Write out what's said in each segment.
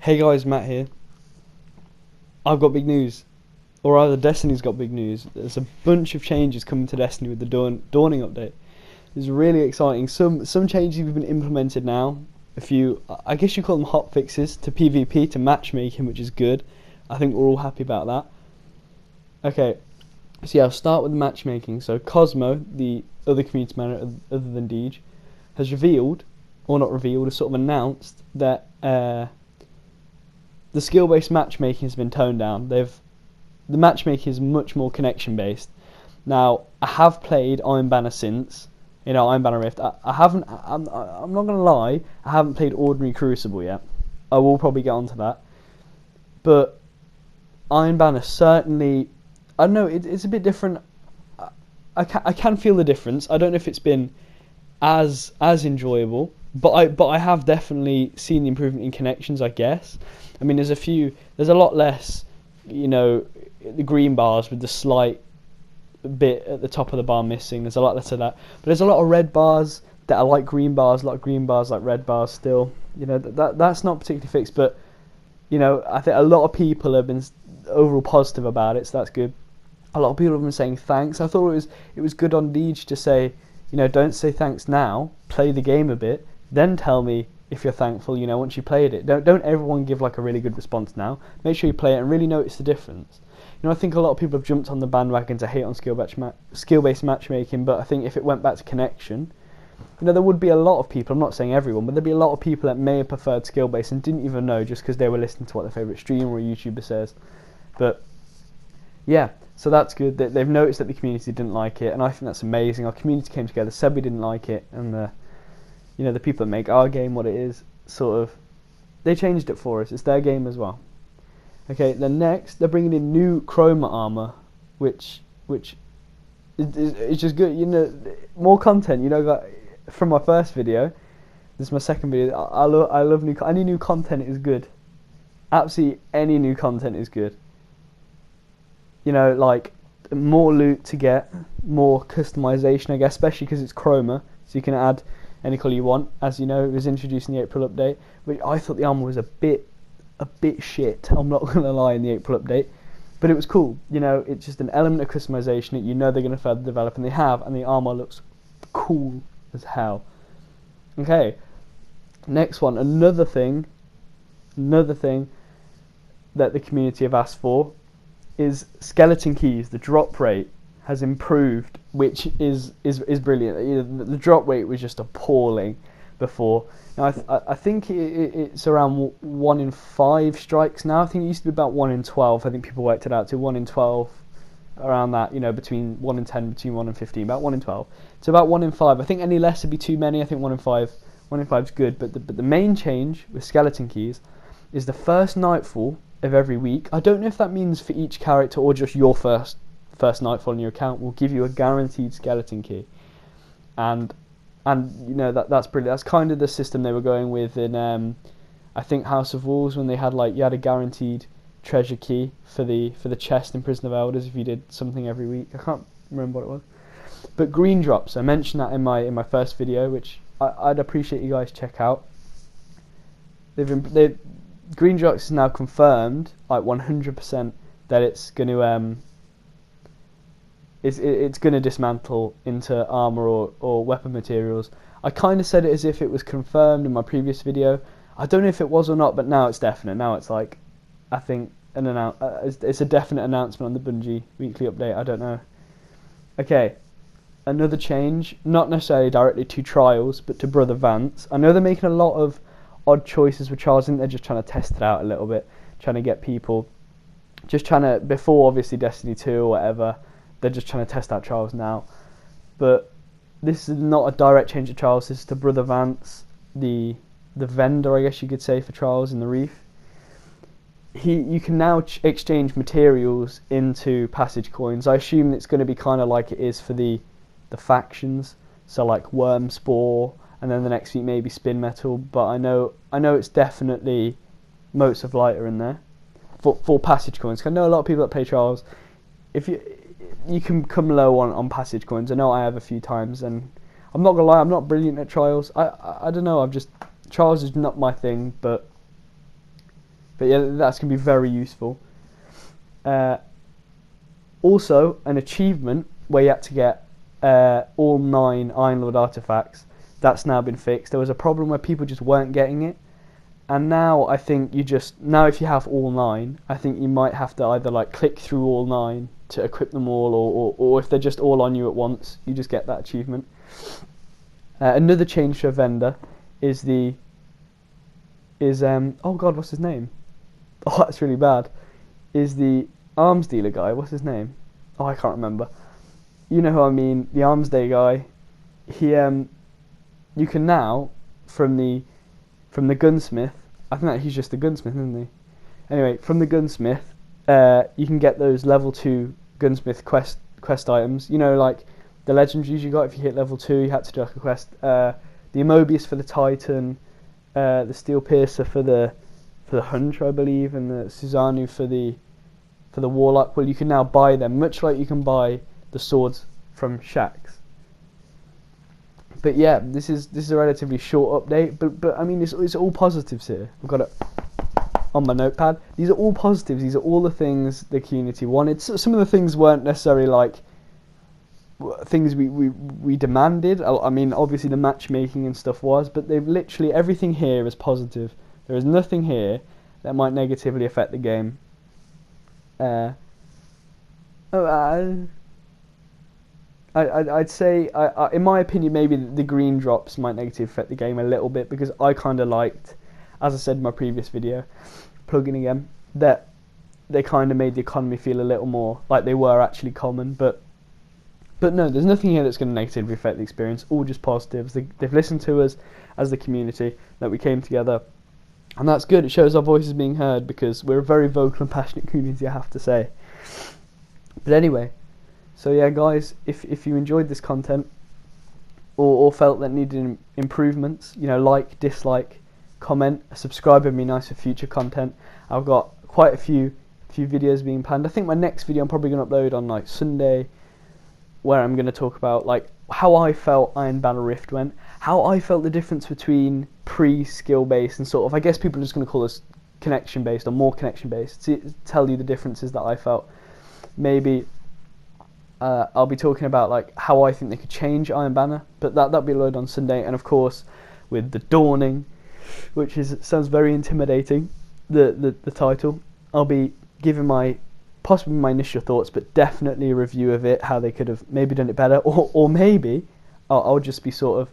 Hey guys, Matt here. I've got big news, or rather, Destiny's got big news. There's a bunch of changes coming to Destiny with the Dawning update. It's really exciting. Some changes have been implemented now. A few, I guess you call them hot fixes to PvP, to matchmaking, which is good. I think we're all happy about that. Okay, so yeah, I'll start with the matchmaking. So Cosmo, the other community manager other than Deej, has revealed, or not revealed, has sort of announced that the skill-based matchmaking has been toned down. The matchmaking is much more connection-based. Now, I have played Iron Banner since, Iron Banner Rift. I haven't. I'm not gonna lie. I haven't played Ordinary Crucible yet. I will probably get onto that. But Iron Banner certainly. I don't know. It's a bit different. I can feel the difference. I don't know if it's been as enjoyable, but I have definitely seen the improvement in connections, I guess. I mean, there's a lot less, the green bars with the slight bit at the top of the bar missing. There's a lot less of that, but there's a lot of red bars that are like green bars, a lot of green bars like red bars still. That's not particularly fixed, but I think a lot of people have been overall positive about it, so that's good. A lot of people have been saying thanks. I thought it was good on Deej to say, don't say thanks now, play the game a bit, then tell me if you're thankful, once you played it. Don't everyone give like a really good response now. Make sure you play it and really notice the difference. I think a lot of people have jumped on the bandwagon to hate on skill-based matchmaking, but I think if it went back to connection, there would be a lot of people, I'm not saying everyone, but there'd be a lot of people that may have preferred skill-based and didn't even know just because they were listening to what their favourite streamer or YouTuber says. But yeah, so that's good. They've noticed that the community didn't like it, and I think that's amazing. Our community came together, said we didn't like it, and the people that make our game what it is, they changed it for us. It's their game as well. Okay, then next, they're bringing in new chroma armor, which is just good. More content. From my first video, this is my second video. I love any new content is good. Absolutely any new content is good. Like more loot to get, more customization, I guess, especially because it's chroma, so you can add any colour you want. As you know, it was introduced in the April update, which I thought the armor was a bit shit. I'm not gonna lie, in the April update, but it was cool. It's just an element of customization that they're gonna further develop, and they have, and the armor looks cool as hell. Okay, next one, another thing that the community have asked for is skeleton keys. The drop rate has improved, which is brilliant. The drop rate was just appalling before. Now I think it's around 1 in 5 strikes now. I think it used to be about 1 in 12. I think people worked it out to 1 in 12, around that. Between 1 in 10, between 1 in 15, about 1 in 12. So about 1 in 5. I think any less would be too many. I think 1 in 5 is good. But the main change with skeleton keys is the first nightfall of every week. I don't know if that means for each character or just your first nightfall on your account will give you a guaranteed skeleton key, and that's brilliant. That's kind of the system they were going with in I think House of Wolves, when they had you had a guaranteed treasure key for the chest in Prison of Elders if you did something every week. I can't remember what it was. But green drops, I mentioned that in my first video, which I'd appreciate you guys check out. Green drops is now confirmed, 100%, that it's going to it's going to dismantle into armor or weapon materials. I kind of said it as if it was confirmed in my previous video. I don't know if it was or not, but now it's definite. Now it's I think it's a definite announcement on the Bungie weekly update. I don't know. Okay, another change, not necessarily directly to Trials, but to Brother Vance. I know they're making a lot of odd choices with Trials. I think they're just trying to test it out a little bit, trying to get people, before obviously Destiny 2 or whatever. They're just trying to test out Trials now. But this is not a direct change to Trials. This is to Brother Vance, the vendor, I guess you could say, for Trials in the Reef. You can now exchange materials into passage coins. I assume it's going to be kind of like it is for the factions. So like Worm Spore, and then the next week maybe Spin Metal. But I know it's definitely Motes of Light are in there for passage coins. I know a lot of people that play Trials, if you can come low on passage coins. I know I have a few times, and I'm not gonna lie, I'm not brilliant at Trials. I don't know. Trials is not my thing, but But yeah, that's going to be very useful. Also, an achievement where you had to get all 9 Iron Lord artifacts. That's now been fixed. There was a problem where people just weren't getting it, and now I think now if you have all 9, I think you might have to either like click through all 9 to equip them all, or if they're just all on you at once, you just get that achievement. Another change to a vendor is oh god, what's his name? Oh, that's really bad. Is the arms dealer guy? What's his name? Oh, I can't remember. You know who I mean? The arms day guy. He you can now from the gunsmith. I think that he's just the gunsmith, isn't he? Anyway, from the gunsmith, you can get those level 2 gunsmith quest items. You know, like the legendaries you got if you hit level 2, you had to do like a quest. The Amobius for the Titan, the Steel Piercer for the Hunter, I believe, and the Susanoo for the Warlock. Well, you can now buy them, much like you can buy the swords from Shaxx. But yeah, this is a relatively short update, but I mean it's all positives here. I've got it on my notepad. These are all positives. These are all the things the community wanted. Some of the things weren't necessarily like things we demanded. I mean, obviously the matchmaking and stuff was, but they've literally everything here is positive. There is nothing here that might negatively affect the game. I'd say, in my opinion, maybe the green drops might negatively affect the game a little bit, because I kind of liked, as I said in my previous video, plug-in again, that they kind of made the economy feel a little more like they were actually common. But no, there's nothing here that's going to negatively affect the experience. All just positives. They've listened to us as the community, that we came together. And that's good. It shows our voices being heard, because we're a very vocal and passionate community, I have to say. But anyway, so yeah, guys, if you enjoyed this content or felt that needed improvements, you know, like, dislike, comment, subscribe would be nice for future content. I've got quite a few videos being planned. I think my next video I'm probably going to upload on like Sunday, where I'm going to talk about like how I felt Iron Banner Rift went, how I felt the difference between pre-skill based and sort of, I guess people are just going to call us connection based or more connection based, to tell you the differences that I felt. Maybe I'll be talking about like how I think they could change Iron Banner, but that'll be loaded on Sunday. And of course, with the Dawning, which sounds very intimidating, the title, I'll be giving possibly my initial thoughts, but definitely a review of it, how they could have maybe done it better, or maybe I'll just be sort of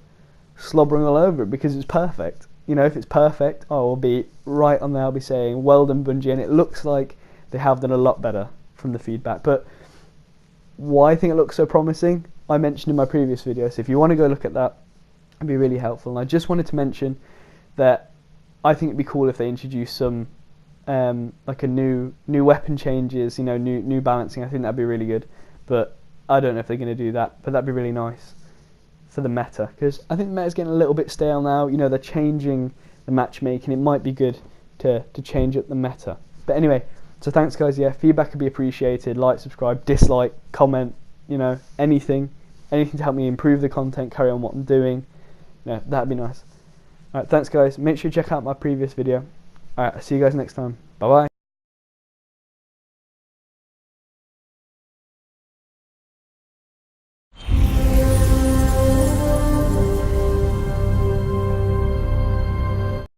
slobbering all over it because it's perfect. You know, if it's perfect, I will be right on there. I'll be saying, well done, Bungie, and it looks like they have done a lot better from the feedback. But why I think it looks so promising, I mentioned in my previous video, so if you want to go look at that, it'd be really helpful. And I just wanted to mention that I think it'd be cool if they introduce some like a new weapon changes, you know, new balancing. I think that'd be really good, but I don't know if they're going to do that, but that'd be really nice for the meta, because I think the meta's getting a little bit stale now. You know, they're changing the matchmaking. It might be good to change up the meta. But anyway, so thanks guys. Yeah, feedback would be appreciated. Like, subscribe, dislike, comment, you know, anything to help me improve the content, carry on what I'm doing. You know, that'd be nice. Alright, thanks guys. Make sure you check out my previous video. Alright, I'll see you guys next time. Bye bye.